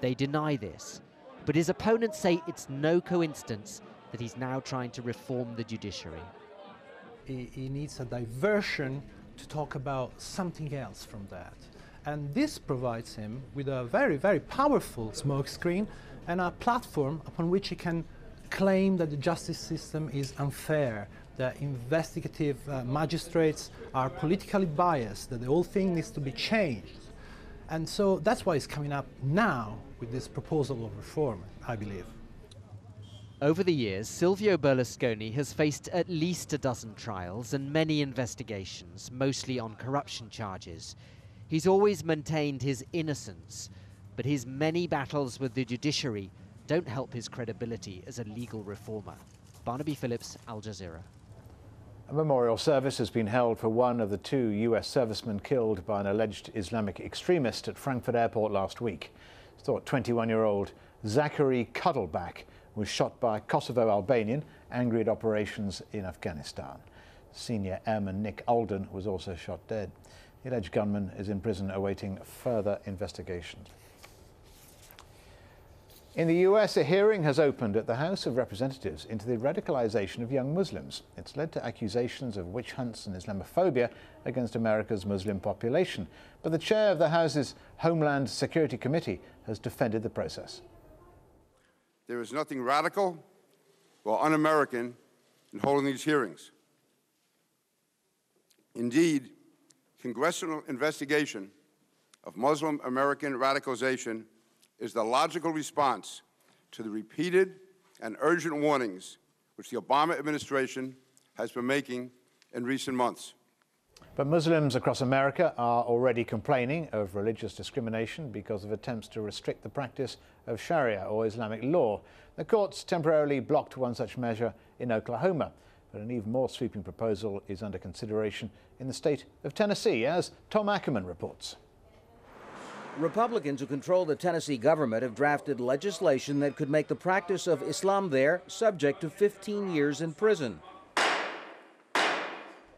They deny this, but his opponents say it's no coincidence that he's now trying to reform the judiciary. He needs a diversion to talk about something else from that. And this provides him with a very, very powerful smokescreen and a platform upon which he can claim that the justice system is unfair, that investigative magistrates are politically biased, that the whole thing needs to be changed. And so that's why it's coming up now with this proposal of reform, I believe. Over the years, Silvio Berlusconi has faced at least a dozen trials and many investigations, mostly on corruption charges. He's always maintained his innocence, but his many battles with the judiciary don't help his credibility as a legal reformer. Barnaby Phillips, Al Jazeera. A memorial service has been held for one of the two US servicemen killed by an alleged Islamic extremist at Frankfurt Airport last week. It's thought 21-year-old Zachary Cuddleback was shot by a Kosovo Albanian angry at operations in Afghanistan. Senior airman Nick Alden was also shot dead. The alleged gunman is in prison awaiting further investigations. In the US, a hearing has opened at the House of Representatives into the radicalization of young Muslims. It's led to accusations of witch hunts and Islamophobia against America's Muslim population. But the chair of the House's Homeland Security Committee has defended the process. There is nothing radical or un-American in holding these hearings. Indeed, congressional investigation of Muslim American radicalization is the logical response to the repeated and urgent warnings which the Obama administration has been making in recent months. But Muslims across America are already complaining of religious discrimination because of attempts to restrict the practice of Sharia or Islamic law. The courts temporarily blocked one such measure in Oklahoma, but an even more sweeping proposal is under consideration in the state of Tennessee, as Tom Ackerman reports. Republicans who control the Tennessee government have drafted legislation that could make the practice of Islam there subject to 15 years in prison.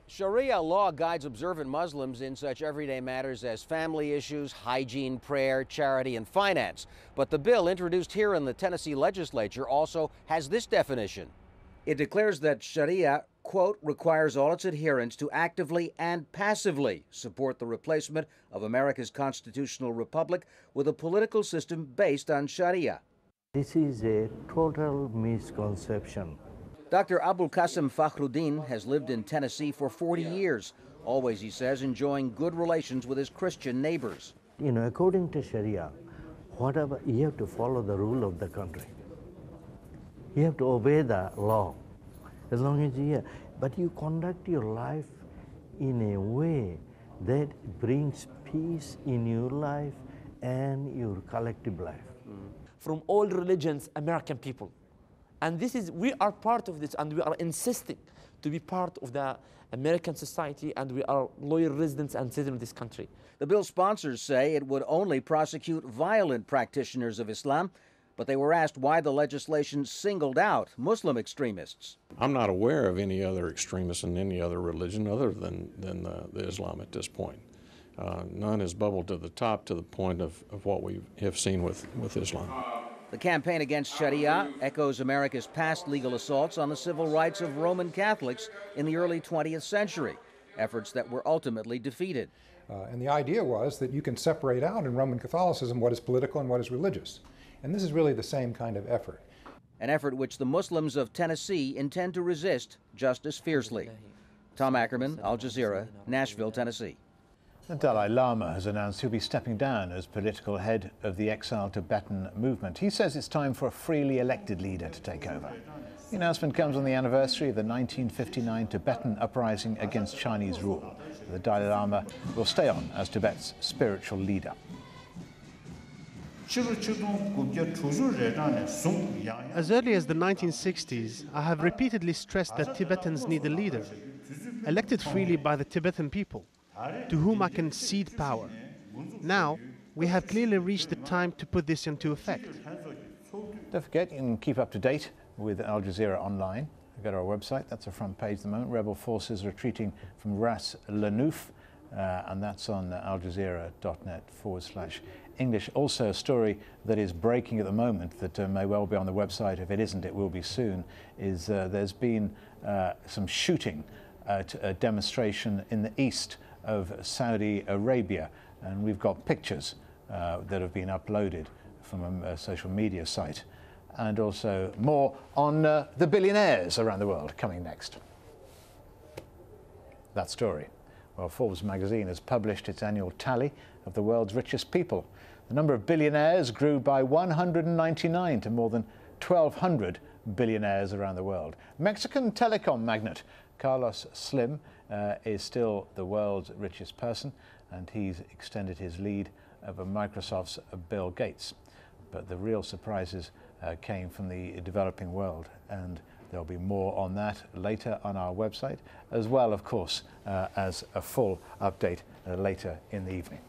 Sharia law guides observant Muslims in such everyday matters as family issues, hygiene, prayer, charity, and finance. But the bill introduced here in the Tennessee legislature also has this definition. It declares that Sharia, quote, requires all its adherents to actively and passively support the replacement of America's constitutional republic with a political system based on Sharia. This is a total misconception. Dr. Abul Qasim Fakhruddin has lived in Tennessee for 40 years, always, he says, enjoying good relations with his Christian neighbors. You know, according to Sharia, whatever, you have to follow the rule of the country. You have to obey the law, as long as you are. But you conduct your life in a way that brings peace in your life and your collective life. From all religions, American people. And this is, we are part of this, and we are insisting to be part of the American society, and we are loyal residents and citizens of this country. The bill's sponsors say it would only prosecute violent practitioners of Islam, but they were asked why the legislation singled out Muslim extremists. I'm not aware of any other extremists in any other religion other than the Islam at this point. None has bubbled to the top to the point of what we have seen with Islam. The campaign against Sharia echoes America's past legal assaults on the civil rights of Roman Catholics in the early 20th century, efforts that were ultimately defeated. And the idea was that you can separate out in Roman Catholicism what is political and what is religious. And this is really the same kind of effort. An effort which the Muslims of Tennessee intend to resist just as fiercely. Tom Ackerman, Al Jazeera, Nashville, Tennessee. The Dalai Lama has announced he'll be stepping down as political head of the exiled Tibetan movement. He says it's time for a freely elected leader to take over. The announcement comes on the anniversary of the 1959 Tibetan uprising against Chinese rule. The Dalai Lama will stay on as Tibet's spiritual leader. As early as the 1960s, I have repeatedly stressed that Tibetans need a leader, elected freely by the Tibetan people, to whom I can cede power. Now, we have clearly reached the time to put this into effect. Don't forget, you can keep up to date with Al Jazeera online. Go to our website, that's the front page at the moment. Rebel forces retreating from Ras Lanuf. and that's on aljazeera.net/English. Also, a story that is breaking at the moment that may well be on the website. If it isn't, it will be soon. Is there's been some shooting at a demonstration in the east of Saudi Arabia, and we've got pictures that have been uploaded from a social media site, and also more on the billionaires around the world coming next. That story. Well, Forbes magazine has published its annual tally of the world's richest people. The number of billionaires grew by 199 to more than 1,200 billionaires around the world. Mexican telecom magnate Carlos Slim is still the world's richest person, and he's extended his lead over Microsoft's Bill Gates. But the real surprises came from the developing world, and there'll be more on that later on our website, as well, of course, as a full update later in the evening.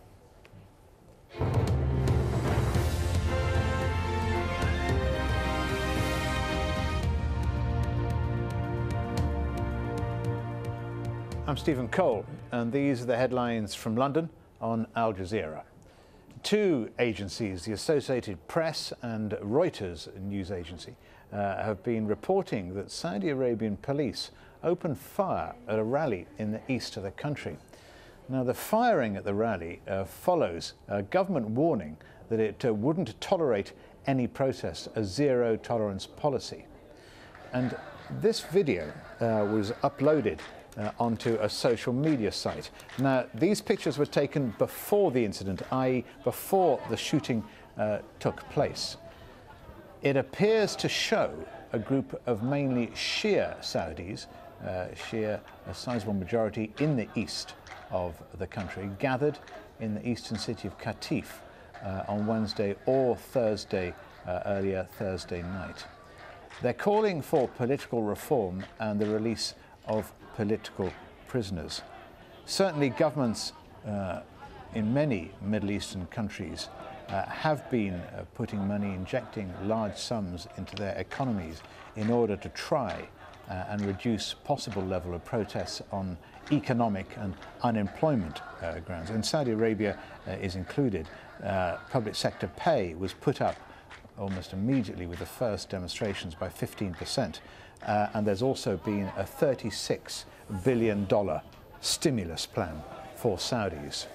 I'm Stephen Cole, and these are the headlines from London on Al Jazeera. Two agencies, the Associated Press and Reuters news agency, have been reporting that Saudi Arabian police opened fire at a rally in the east of the country. Now, the firing at the rally follows a government warning that it wouldn't tolerate any protest, a zero-tolerance policy. And this video was uploaded onto a social media site. Now, these pictures were taken before the incident, i.e. before the shooting took place. It appears to show a group of mainly Shia Saudis, Shia, a sizable majority in the east of the country, gathered in the eastern city of Qatif on Wednesday or Thursday, earlier Thursday night. They're calling for political reform and the release of political prisoners. Certainly governments in many Middle Eastern countries have been putting money, injecting large sums into their economies in order to try and reduce possible level of protests on economic and unemployment grounds. And Saudi Arabia is included. Public sector pay was put up almost immediately with the first demonstrations by 15%. And there's also been a $36 billion stimulus plan for Saudis.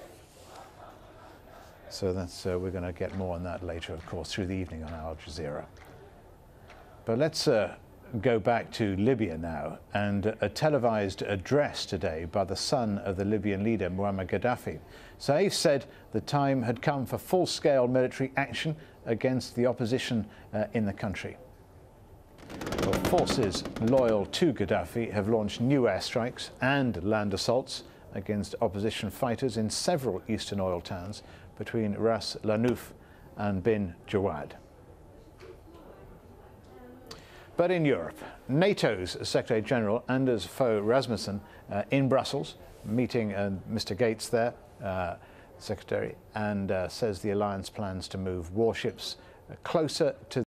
So that's we're going to get more on that later, of course, through the evening on Al Jazeera. But let's go back to Libya now, and a televised address today by the son of the Libyan leader, Muammar Gaddafi. Saif said the time had come for full-scale military action against the opposition in the country. Well, forces loyal to Gaddafi have launched new airstrikes and land assaults against opposition fighters in several eastern oil towns between Ras Lanuf and Bin Jawad. But in Europe, NATO's Secretary General Anders Fogh Rasmussen in Brussels, meeting Mr. Gates there, Secretary, and says the alliance plans to move warships closer to